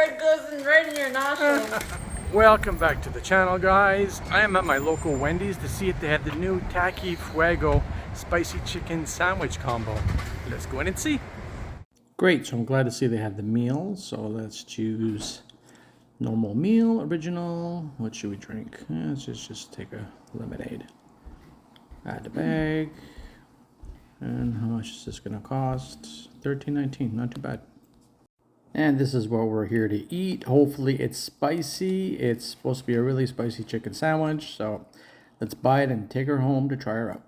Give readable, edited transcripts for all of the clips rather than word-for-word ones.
Red goes right in your nostrils. Welcome back to the channel, guys. I am at my local Wendy's to see if they have the new Taki Fuego spicy chicken sandwich combo. Let's go in and see. Great, so I'm glad to see they have the meal. So let's choose normal meal, original. What should we drink? Let's just take a lemonade. Add the bag. And how much is this gonna cost? $13.19, not too bad. And this is what we're here to eat. Hopefully it's spicy. It's supposed to be a really spicy chicken sandwich. So let's buy it and take her home to try her out.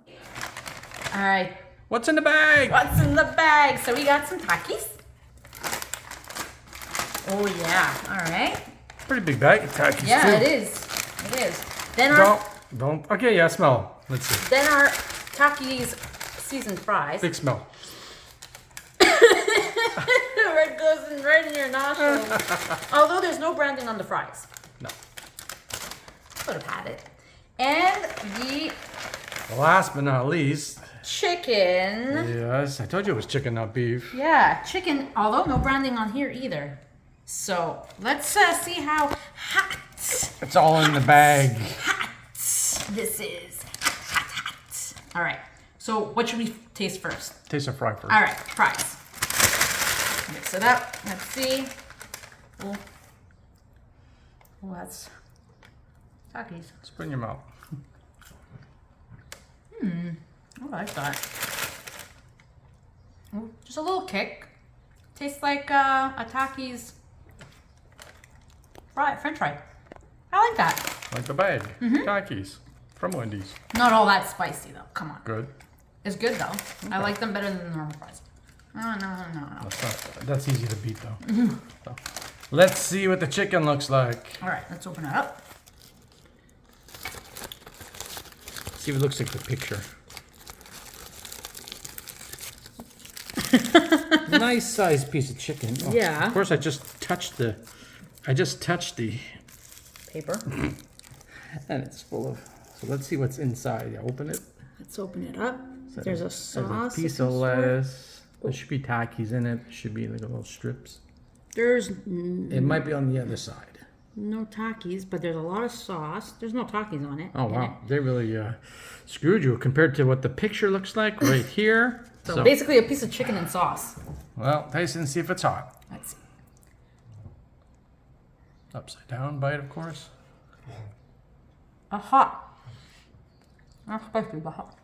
All right. What's in the bag? What's in the bag? So we got some Takis. Oh yeah. All right. Pretty big bag of Takis Yeah, too. it is. It is. Then our Don't. Okay, yeah, smell. Let's see. then our Takis seasoned fries. Big smell. Red goes right in your nostrils. Although there's no branding on the fries. No. Could have had it. And the Last but not least. chicken. Yes, I told you it was chicken, not beef. Yeah, chicken, although no branding on here either. So let's see how hot. It's all in the bag. Hot. This is hot. All right. So what should we taste first? Taste a fry first. All right, fries. Mix it up. Let's see. Oh, that's Takis. Just put in your mouth. I like that. Ooh, just a little kick. Tastes like a Takis French fry. I like that. Like the bag. Takis from Wendy's. Not all that spicy though. Come on. Good. It's good though. Okay. I like them better than the normal fries. No. That's easy to beat though. So, let's see what the chicken looks like. All right, let's open it up. See if it looks like the picture. Nice sized piece of chicken. Oh, Yeah. Of course, I just touched the Paper. and it's full of. So let's see what's inside. Yeah, open it. Let's open it up. So There's a sauce. a piece of lettuce. There should be Takis in it. There should be like little strips. There's It might be on the other side. no Takis, but there's a lot of sauce. There's no Takis on it. Oh wow, they really screwed you compared to what the picture looks like right here. So basically a piece of chicken and sauce. Well, taste it and see if it's hot. Let's see. Upside down bite, of course. Hot. Not spicy, but hot.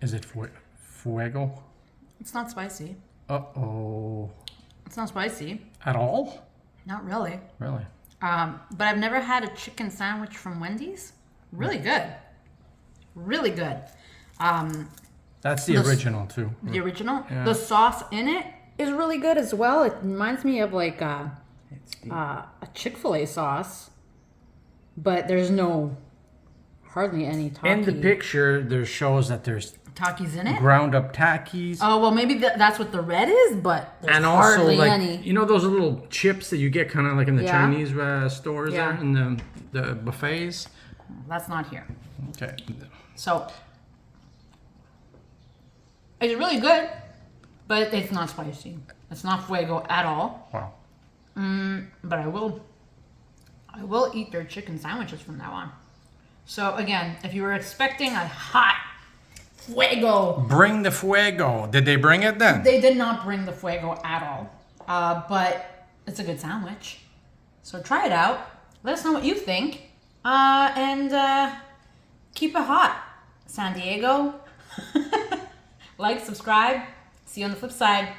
Is it fuego? It's not spicy. Uh-oh. It's not spicy. At all? Not really. Really? But I've never had a chicken sandwich from Wendy's. Really good. Really good. That's the original, too. The original. Yeah. The sauce in it is really good as well. It reminds me of like a Chick-fil-A sauce, but there's hardly any Takis. In the picture, there shows that there's Takis in it. ground up Takis. Oh well, maybe that's what the red is, but there's And also, hardly like, any. you know those little chips that you get kind of like in the Yeah. Chinese stores Yeah. there, in the buffets? That's not here. Okay. So it's really good, but it's not spicy. It's not fuego at all. Wow. But I will eat their chicken sandwiches from now on. So again, if you were expecting a hot fuego, Bring the fuego. Did they bring it then? they did not bring the fuego at all. But it's a good sandwich. So try it out. Let us know what you think. And keep it hot, San Diego. Like, subscribe. See you on the flip side.